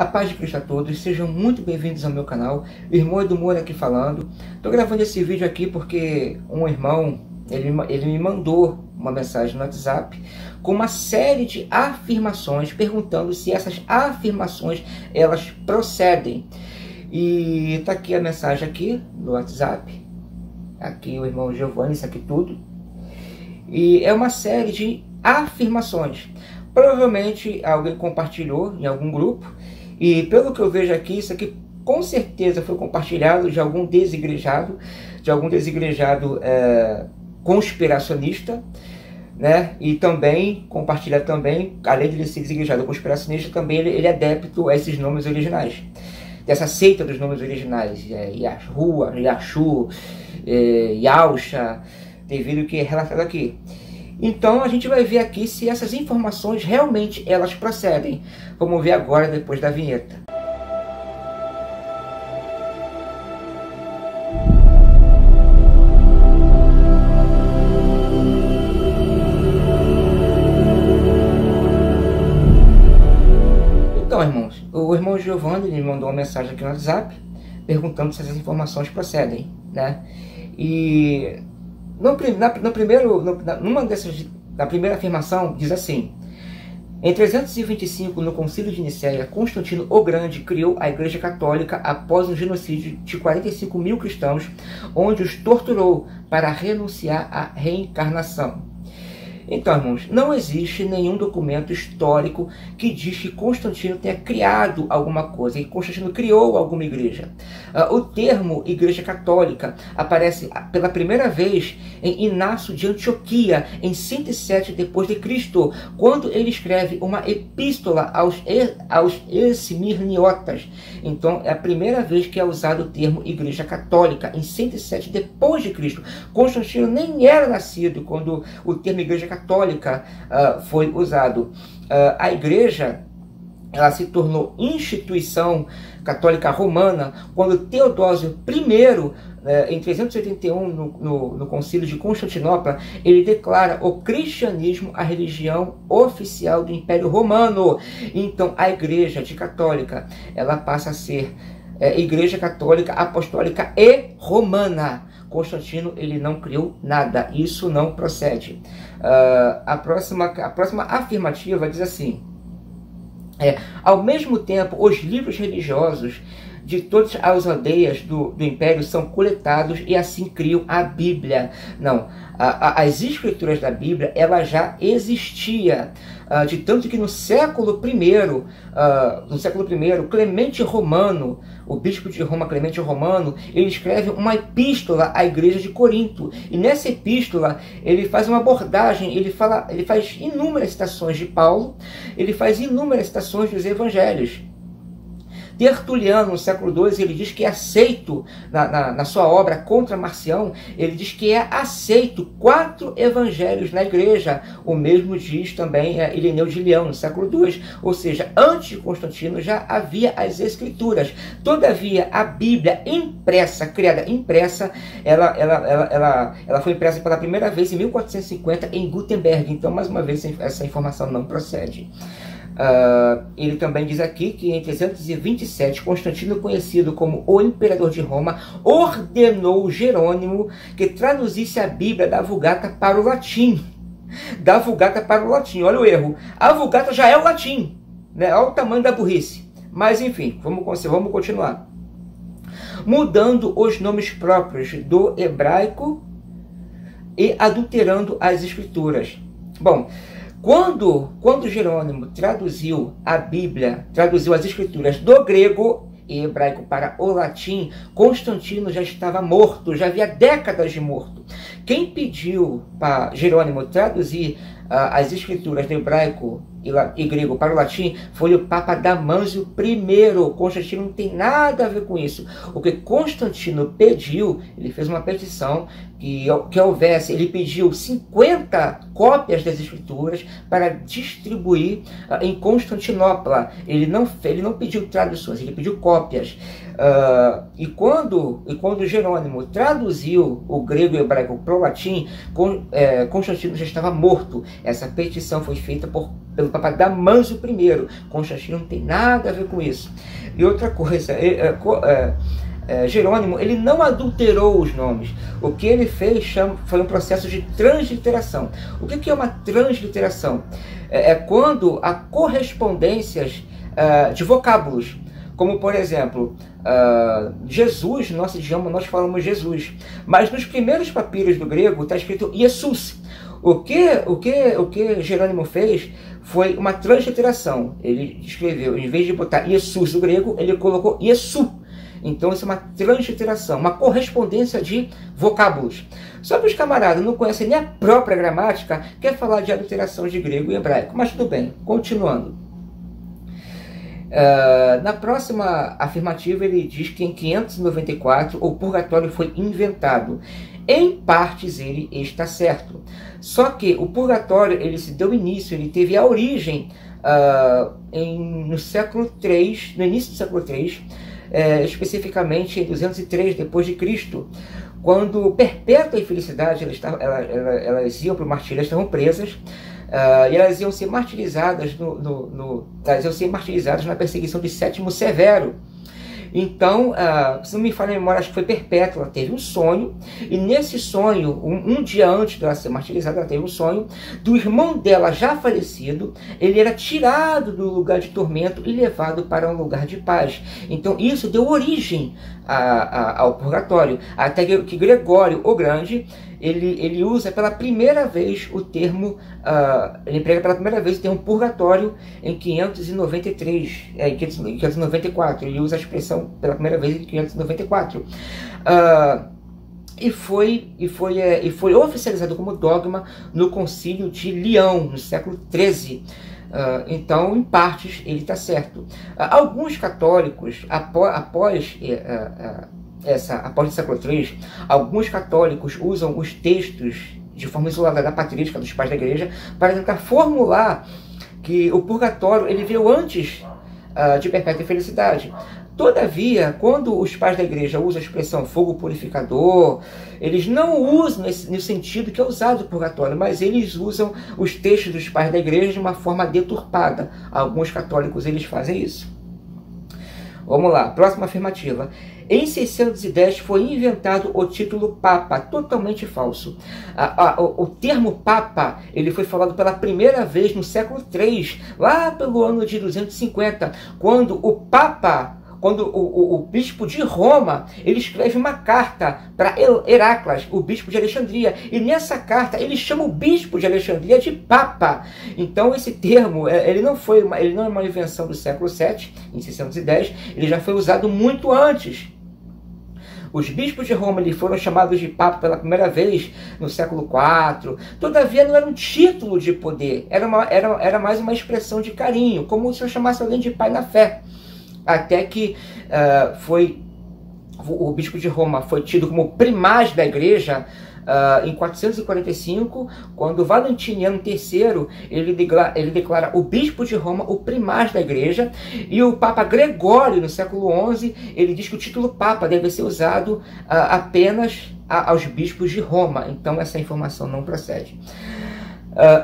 A paz de Cristo a todos, sejam muito bem-vindos ao meu canal. Irmão Edu Moura aqui falando. Estou gravando esse vídeo aqui porque um irmão, ele me mandou uma mensagem no WhatsApp com uma série de afirmações, perguntando se essas afirmações, elas procedem. E está aqui a mensagem aqui no WhatsApp. Aqui o irmão Giovanni, isso aqui tudo. E é uma série de afirmações. Provavelmente alguém compartilhou em algum grupo. E pelo que eu vejo aqui, isso aqui com certeza foi compartilhado de algum desigrejado, conspiracionista, né? E também compartilha também, além de ele ser desigrejado conspiracionista, também ele é adepto a esses nomes originais, dessa seita dos nomes originais, Yahshua, Yashu, Yahusha, devido ao que é relatado aqui. Então a gente vai ver aqui se essas informações realmente elas procedem. Vamos ver agora depois da vinheta. Então, irmãos, o irmão Giovanni me mandou uma mensagem aqui no WhatsApp perguntando se essas informações procedem, né? E na primeira afirmação diz assim: em 325, no Concílio de Nicéia, Constantino o Grande criou a Igreja Católica após um genocídio de 45 mil cristãos, onde os torturou para renunciar à reencarnação. Então, irmãos, não existe nenhum documento histórico que diz que Constantino tenha criado alguma coisa, que Constantino criou alguma igreja. O termo Igreja Católica aparece pela primeira vez em Inácio de Antioquia, em 107 d.C., quando ele escreve uma epístola aos esmirniotas. Então, é a primeira vez que é usado o termo Igreja Católica, em 107 d.C. Constantino nem era nascido quando o termo Igreja Católica foi usado. A igreja ela se tornou instituição católica romana quando Teodósio I, em 381, no Concílio de Constantinopla, ele declara o cristianismo a religião oficial do Império Romano. Então a igreja católica ela passa a ser Igreja Católica Apostólica e Romana. Constantino ele não criou nada, isso não procede. A próxima afirmativa diz assim: ao mesmo tempo, os livros religiosos de todas as aldeias do Império são coletados e assim criam a Bíblia. Não, as escrituras da Bíblia ela já existia, de tanto que no século I, Clemente Romano, o bispo de Roma, Clemente Romano, ele escreve uma epístola à igreja de Corinto. E nessa epístola ele faz uma abordagem, ele faz inúmeras citações de Paulo, ele faz inúmeras citações dos evangelhos. Tertuliano, no século II, ele diz que é aceito, na sua obra Contra Marcião, ele diz que é aceito 4 evangelhos na igreja. O mesmo diz também Ireneu de Leão, no século II. Ou seja, antes de Constantino já havia as escrituras. Todavia, a Bíblia criada impressa, ela foi impressa pela primeira vez em 1450 em Gutenberg. Então, mais uma vez, essa informação não procede. Ele também diz aqui que em 327, Constantino, conhecido como o Imperador de Roma, ordenou Jerônimo que traduzisse a Bíblia da Vulgata para o latim. Da Vulgata para o latim, olha o erro. A Vulgata já é o latim, né? Olha o tamanho da burrice. Mas enfim, vamos continuar. Mudando os nomes próprios do hebraico e adulterando as escrituras. Bom, quando Jerônimo traduziu a Bíblia, traduziu as escrituras do grego e hebraico para o latim, Constantino já estava morto, já havia décadas de morto. Quem pediu para Jerônimo traduzir as escrituras do hebraico e grego para o latim foi o Papa Damásio I. Constantino não tem nada a ver com isso. O que Constantino pediu, ele fez uma petição que houvesse, ele pediu 50 cópias das escrituras para distribuir em Constantinopla. Ele não pediu traduções, ele pediu cópias. E quando Jerônimo traduziu o grego e o hebraico para o latim, Constantino já estava morto. Essa petição foi feita pelo Papa Damásio I. Constantino não tem nada a ver com isso. E outra coisa, Jerônimo, ele não adulterou os nomes. O que ele fez foi um processo de transliteração. O que é uma transliteração? É quando há correspondências de vocábulos. Como, por exemplo, Jesus, no nosso idioma, nós falamos Jesus. Mas nos primeiros papiros do grego está escrito Jesus. O que Jerônimo fez foi uma transliteração. Ele escreveu, em vez de botar Jesus do grego, ele colocou Iesu. Então isso é uma transliteração, uma correspondência de vocábulos. Só que os camaradas não conhecem nem a própria gramática, quer falar de adulteração de grego e hebraico. Mas tudo bem, continuando. Na próxima afirmativa ele diz que em 594 o purgatório foi inventado. Em partes ele está certo. Só que o purgatório ele se deu início, ele teve a origem no século III, no início do século III, especificamente em 203 depois de Cristo, quando Perpétua e Felicidade elas iam para o martírio, elas estavam presas. E elas iam ser martirizadas elas iam ser martirizadas na perseguição de Sétimo Severo. Então, se não me falha a memória, acho que foi Perpétua, ela teve um sonho, e nesse sonho, um dia antes dela ser martirizada, ela teve um sonho do irmão dela já falecido. Ele era tirado do lugar de tormento e levado para um lugar de paz. Então isso deu origem ao purgatório, até que Gregório o Grande ele usa pela primeira vez o termo, ele emprega pela primeira vez o termo purgatório em 593, em 594, ele usa a expressão pela primeira vez em 594. E foi oficializado como dogma no Concílio de Leão, no século XIII. Então, em partes, ele está certo. Alguns católicos, após o século III, alguns católicos usam os textos de forma isolada da patrística dos pais da igreja para tentar formular que o purgatório ele veio antes de Perpétua Felicidade. Todavia, quando os pais da igreja usam a expressão fogo purificador, eles não usam no sentido que é usado o purgatório, mas eles usam os textos dos pais da igreja de uma forma deturpada. Alguns católicos eles fazem isso. Vamos lá, próxima afirmativa. Em 610 foi inventado o título Papa, totalmente falso. O termo Papa ele foi falado pela primeira vez no século III, lá pelo ano de 250, quando o bispo de Roma ele escreve uma carta para Heracles, o bispo de Alexandria, e nessa carta ele chama o bispo de Alexandria de Papa. Então esse termo ele não é uma invenção do século VII, em 610, ele já foi usado muito antes. Os bispos de Roma foram chamados de Papa pela primeira vez no século IV. Todavia não era um título de poder, era mais uma expressão de carinho, como se eu chamasse alguém de pai na fé. Até que o bispo de Roma foi tido como primaz da igreja em 445, quando Valentiniano III ele declara o bispo de Roma o primaz da igreja, e o Papa Gregório, no século XI, ele diz que o título Papa deve ser usado apenas aos bispos de Roma. Então essa informação não procede.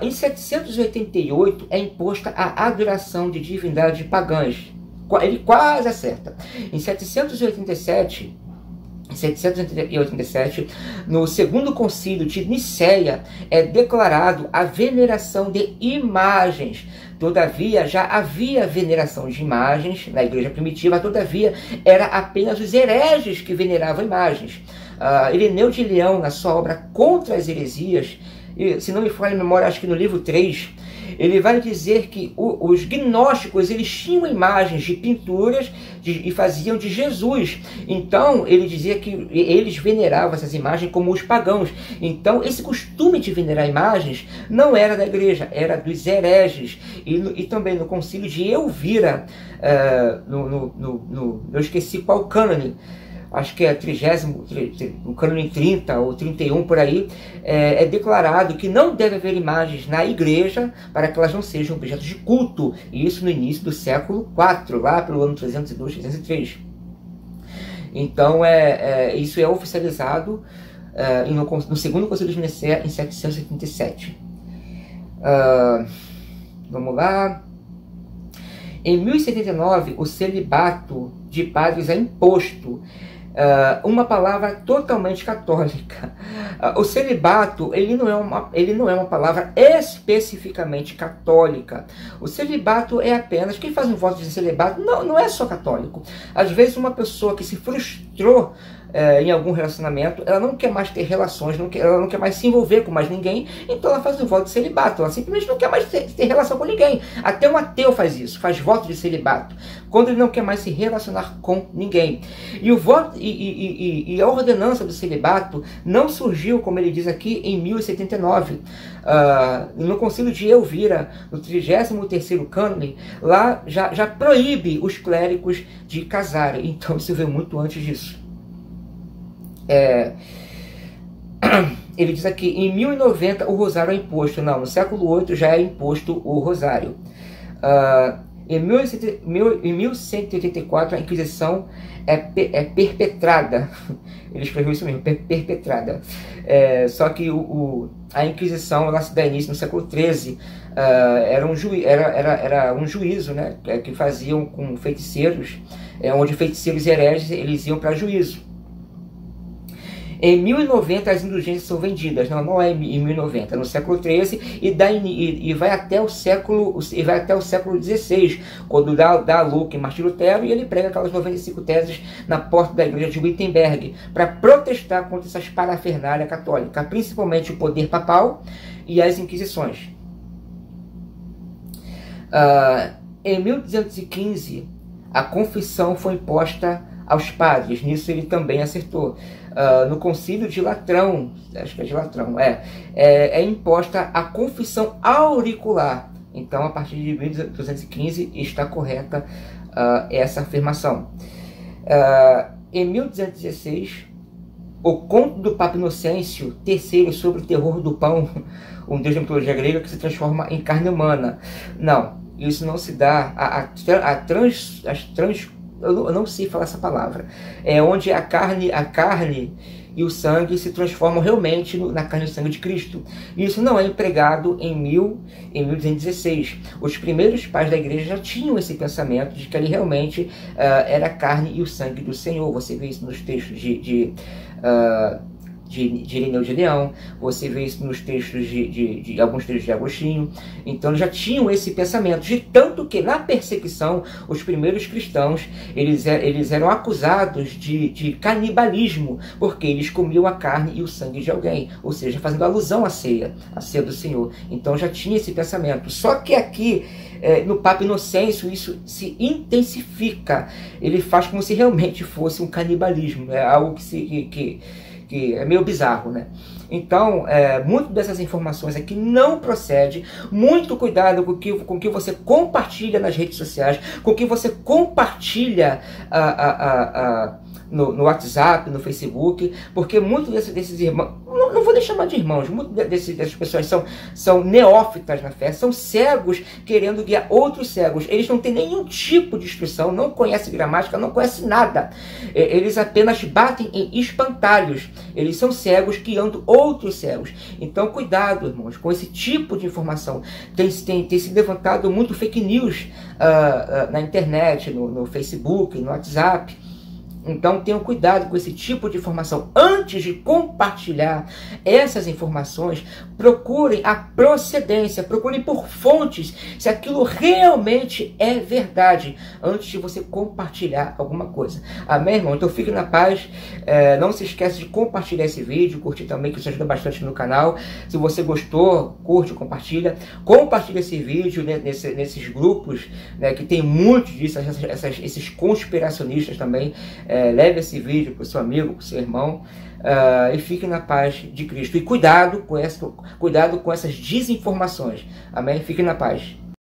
Em 788 é imposta a adoração de divindades pagãs. Ele quase acerta. Em 787, no segundo concílio de Nicéia, é declarado a veneração de imagens. Todavia, já havia veneração de imagens na igreja primitiva, todavia, era apenas os hereges que veneravam imagens. Ireneu de Leão, na sua obra Contra as Heresias, se não me falha a memória, acho que no livro 3, ele vai dizer que os gnósticos eles tinham imagens de pinturas e faziam de Jesus. Então ele dizia que eles veneravam essas imagens como os pagãos. Então esse costume de venerar imagens não era da igreja, era dos hereges. E também no concílio de Elvira, eu esqueci qual cânone, acho que é 30º, o cânone 30 ou 31 por aí, é declarado que não deve haver imagens na igreja para que elas não sejam objetos de culto. E isso no início do século IV, lá pelo ano 302, 303. Então isso é oficializado no segundo Concílio de Nicéia em 777. Vamos lá. Em 1079, o celibato de padres é imposto. Uma palavra totalmente católica. O celibato, ele não é uma palavra especificamente católica. O celibato é apenas, quem faz um voto de celibato não é só católico. Às vezes uma pessoa que se frustrou em algum relacionamento, ela não quer mais ter relações, ela não quer mais se envolver com mais ninguém, então ela faz um voto de celibato, ela simplesmente não quer mais ter relação com ninguém. Até um ateu faz isso, faz voto de celibato, quando ele não quer mais se relacionar com ninguém. E o voto e a ordenança do celibato não surgiu, como ele diz aqui, em 1079. No Concílio de Elvira, no 33º cânone, lá já proíbe os clérigos de casarem. Então isso veio muito antes disso. Ele diz aqui, em 1090 o rosário é imposto. Não, no século VIII já é imposto o rosário. Em 1184 a Inquisição é perpetrada. Ele escreveu isso mesmo, perpetrada. Só que a Inquisição ela se dá início no século XIII. Era um juízo, né, que faziam com feiticeiros, onde feiticeiros hereges eles iam para juízo. Em 1090 as indulgências são vendidas, não é em 1090, no século XIII e vai até o século XVI, quando dá a Luca em Martim Lutero e ele prega aquelas 95 teses na porta da igreja de Wittenberg para protestar contra essas parafernália católica, principalmente o poder papal e as inquisições. Em 1215 a confissão foi imposta aos padres, nisso ele também acertou. No Concílio de Latrão, acho que é de Latrão, é imposta a confissão auricular. Então, a partir de 1215 está correta essa afirmação. Em 1216, o conto do Papa Inocêncio III sobre o terror do pão, um deus da mitologia grega que se transforma em carne humana. Não, isso não se dá. Eu não sei falar essa palavra. É onde a carne e o sangue se transformam realmente na carne e o sangue de Cristo. Isso não é empregado em 1216. Os primeiros pais da igreja já tinham esse pensamento de que ali realmente era a carne e o sangue do Senhor. Você vê isso nos textos de Ireneu de Leão, você vê isso nos textos de alguns textos de Agostinho. Então eles já tinham esse pensamento, de tanto que na perseguição os primeiros cristãos eles eram acusados de canibalismo, porque eles comiam a carne e o sangue de alguém, ou seja, fazendo alusão à ceia do Senhor. Então já tinha esse pensamento. Só que aqui no Papa Inocêncio isso se intensifica, ele faz como se realmente fosse um canibalismo, algo que é meio bizarro, né? Então, muito dessas informações aqui não procede. Muito cuidado com o que você compartilha nas redes sociais, com o que você compartilha no WhatsApp, no Facebook, porque muitos desses irmãos, não vou deixar chamar de irmãos, muitas dessas pessoas são neófitas na fé, são cegos querendo guiar outros cegos. Eles não têm nenhum tipo de instrução, não conhecem gramática, não conhecem nada. Eles apenas batem em espantalhos. Eles são cegos guiando outros cegos. Então, cuidado, irmãos, com esse tipo de informação. Tem se levantado muito fake news na internet, no Facebook, no WhatsApp. Então tenham cuidado com esse tipo de informação. Antes de compartilhar essas informações, procurem a procedência, procurem por fontes, se aquilo realmente é verdade, antes de você compartilhar alguma coisa. Amém, irmão? Então fique na paz. Não se esqueça de compartilhar esse vídeo, curtir também, que isso ajuda bastante no canal. Se você gostou, curte, compartilha. Compartilha esse vídeo, né, nesses grupos, né, que tem muitos disso, esses conspiracionistas também. Leve esse vídeo para o seu amigo, para o seu irmão, e fique na paz de Cristo. E cuidado com essas desinformações. Amém? Fique na paz.